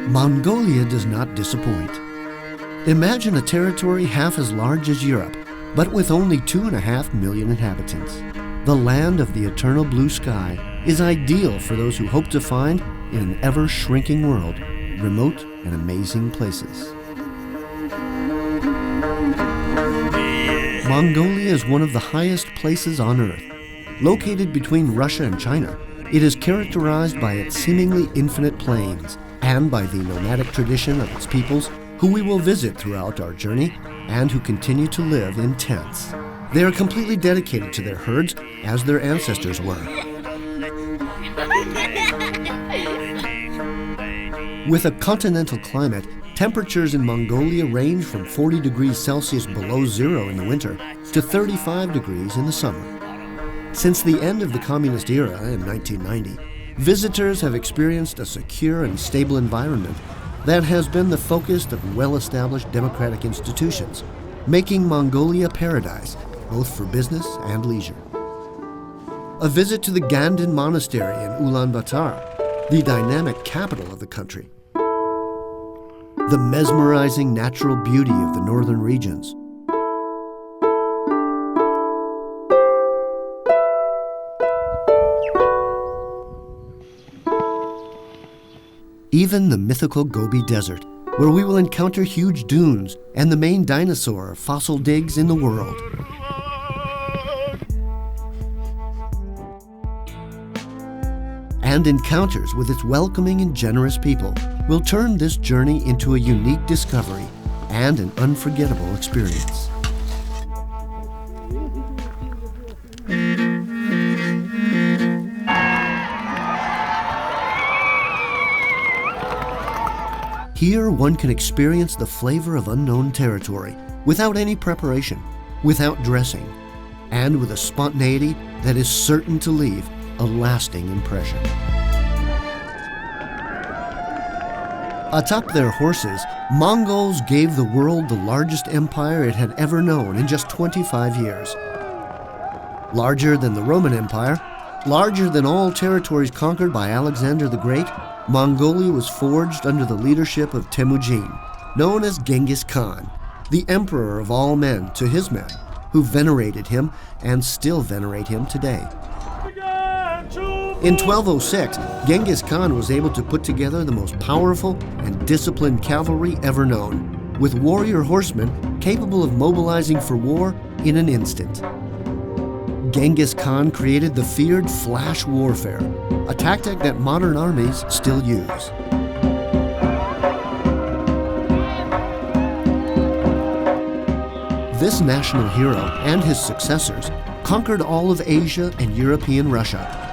Mongolia does not disappoint. Imagine a territory half as large as Europe, but with only 2.5 million inhabitants. The land of the eternal blue sky is ideal for those who hope to find, in an ever-shrinking world, remote and amazing places. Mongolia is one of the highest places on Earth. Located between Russia and China, it is characterized by its seemingly infinite plains and by the nomadic tradition of its peoples who we will visit throughout our journey and who continue to live in tents. They are completely dedicated to their herds as their ancestors were. With a continental climate, temperatures in Mongolia range from 40 degrees Celsius below zero in the winter to 35 degrees in the summer. Since the end of the communist era in 1990, visitors have experienced a secure and stable environment that has been the focus of well-established democratic institutions, making Mongolia paradise, both for business and leisure. A visit to the Ganden Monastery in Ulaanbaatar, the dynamic capital of the country. The mesmerizing natural beauty of the northern regions. Even the mythical Gobi Desert, where we will encounter huge dunes and the main dinosaur fossil digs in the world. And encounters with its welcoming and generous people will turn this journey into a unique discovery and an unforgettable experience. Here one can experience the flavor of unknown territory without any preparation, without dressing, and with a spontaneity that is certain to leave a lasting impression. Atop their horses, Mongols gave the world the largest empire it had ever known in just 25 years. Larger than the Roman Empire, larger than all territories conquered by Alexander the Great, Mongolia was forged under the leadership of Temujin, known as ChinggisKhaan, the emperor of all men to his men, who venerated him and still venerate him today. In 1206, Genghis Khan was able to put together the most powerful and disciplined cavalry ever known, with warrior horsemen capable of mobilizing for war in an instant. Genghis Khan created the feared flash warfare, a tactic that modern armies still use. This national hero and his successors conquered all of Asia and European Russia,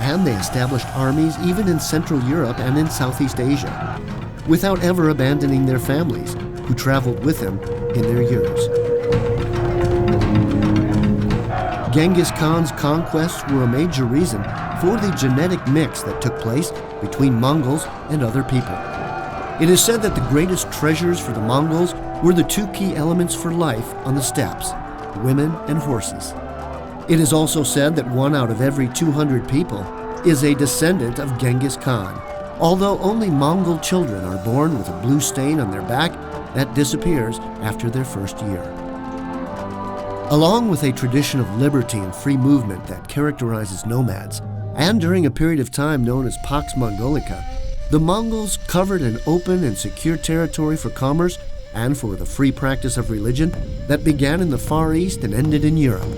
and they established armies even in Central Europe and in Southeast Asia, without ever abandoning their families, who traveled with them in their years. Genghis Khan's conquests were a major reason for the genetic mix that took place between Mongols and other people. It is said that the greatest treasures for the Mongols were the two key elements for life on the steppes, women and horses. It is also said that 1 out of every 200 people is a descendant of Genghis Khan, although only Mongol children are born with a blue stain on their back that disappears after their first year. Along with a tradition of liberty and free movement that characterizes nomads, and during a period of time known as Pax Mongolica, the Mongols covered an open and secure territory for commerce and for the free practice of religion that began in the Far East and ended in Europe,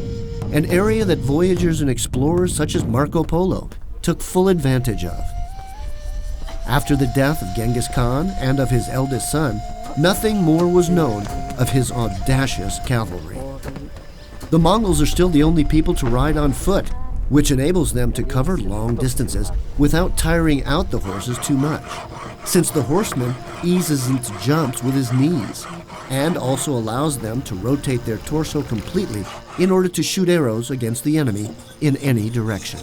an area that voyagers and explorers such as Marco Polo took full advantage of. After the death of Genghis Khan and of his eldest son, nothing more was known of his audacious cavalry. The Mongols are still the only people to ride on foot, which enables them to cover long distances without tiring out the horses too much, since the horseman eases its jumps with his knees, and also allows them to rotate their torso completely in order to shoot arrows against the enemy in any direction.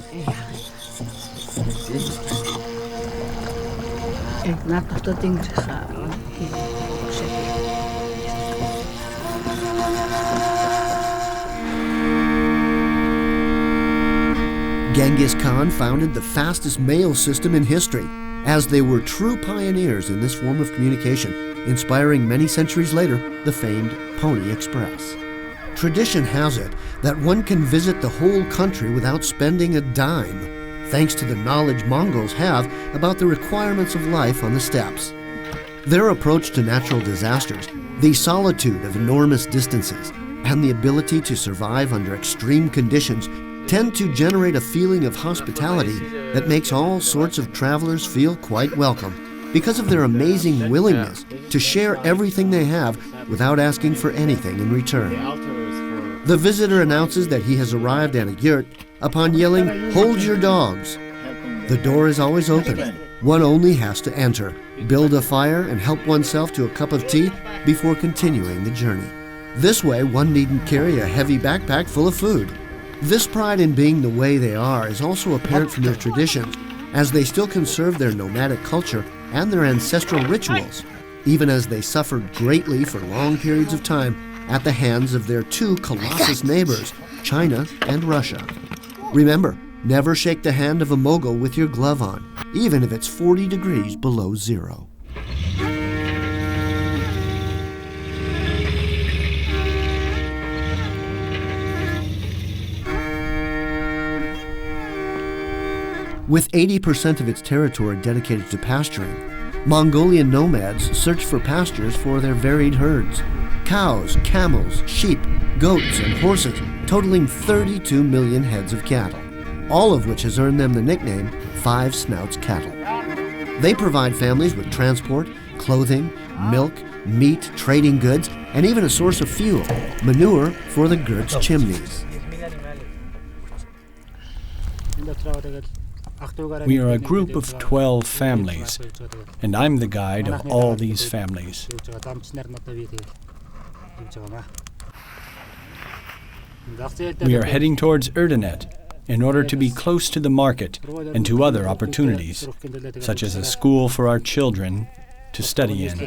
Genghis Khan founded the fastest mail system in history as they were true pioneers in this form of communication, inspiring many centuries later the famed Pony Express. Tradition has it that one can visit the whole country without spending a dime, thanks to the knowledge Mongols have about the requirements of life on the steppes. Their approach to natural disasters, the solitude of enormous distances, and the ability to survive under extreme conditions tend to generate a feeling of hospitality that makes all sorts of travelers feel quite welcome because of their amazing willingness to share everything they have without asking for anything in return. The visitor announces that he has arrived at a yurt upon yelling, "Hold your dogs." The door is always open. One only has to enter, build a fire, and help oneself to a cup of tea before continuing the journey. This way, one needn't carry a heavy backpack full of food. This pride in being the way they are is also apparent from their traditions, as they still conserve their nomadic culture and their ancestral rituals, even as they suffered greatly for long periods of time at the hands of their two colossus neighbors, China and Russia. Remember, never shake the hand of a Mogul with your glove on, even if it's 40 degrees below zero. With 80% of its territory dedicated to pasturing, Mongolian nomads search for pastures for their varied herds. Cows, camels, sheep, goats, and horses, totaling 32 million heads of cattle, all of which has earned them the nickname Five Snouts Cattle. They provide families with transport, clothing, milk, meat, trading goods, and even a source of fuel, manure for the yurt's chimneys. We are a group of 12 families, and I'm the guide of all these families. We are heading towards Erdenet in order to be close to the market and to other opportunities, such as a school for our children to study in.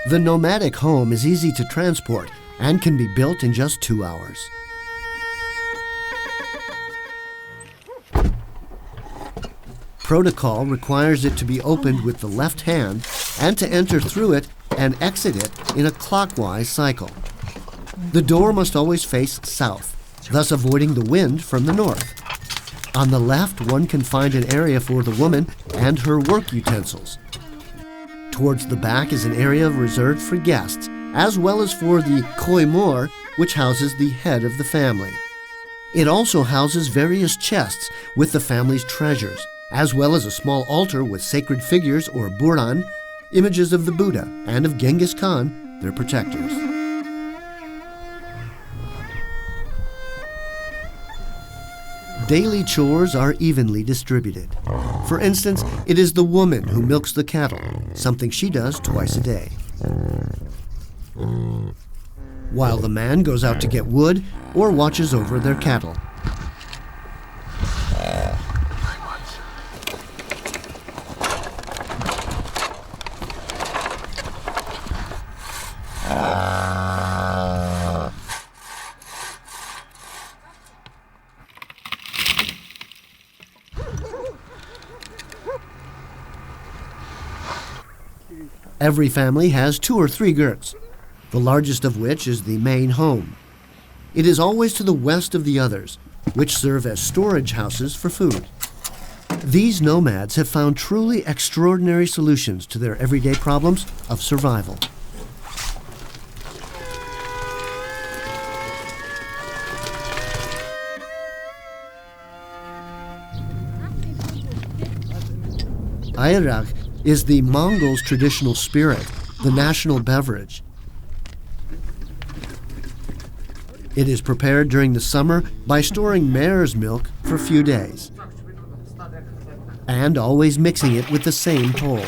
The nomadic home is easy to transport and can be built in just 2 hours. Protocol requires it to be opened with the left hand and to enter through it and exit it in a clockwise cycle. The door must always face south, thus avoiding the wind from the north. On the left, one can find an area for the woman and her work utensils. Towards the back is an area reserved for guests, as well as for the koimor, which houses the head of the family. It also houses various chests with the family's treasures, as well as a small altar with sacred figures or buran, images of the Buddha and of ChinggisKhaan, their protectors. Daily chores are evenly distributed. For instance, it is the woman who milks the cattle, something she does twice a day, while the man goes out to get wood or watches over their cattle. Every family has 2 or 3 yurts, the largest of which is the main home. It is always to the west of the others, which serve as storage houses for food. These nomads have found truly extraordinary solutions to their everyday problems of survival. Ayrak is the Mongols' traditional spirit, the national beverage. It is prepared during the summer by storing mare's milk for a few days and always mixing it with the same pole.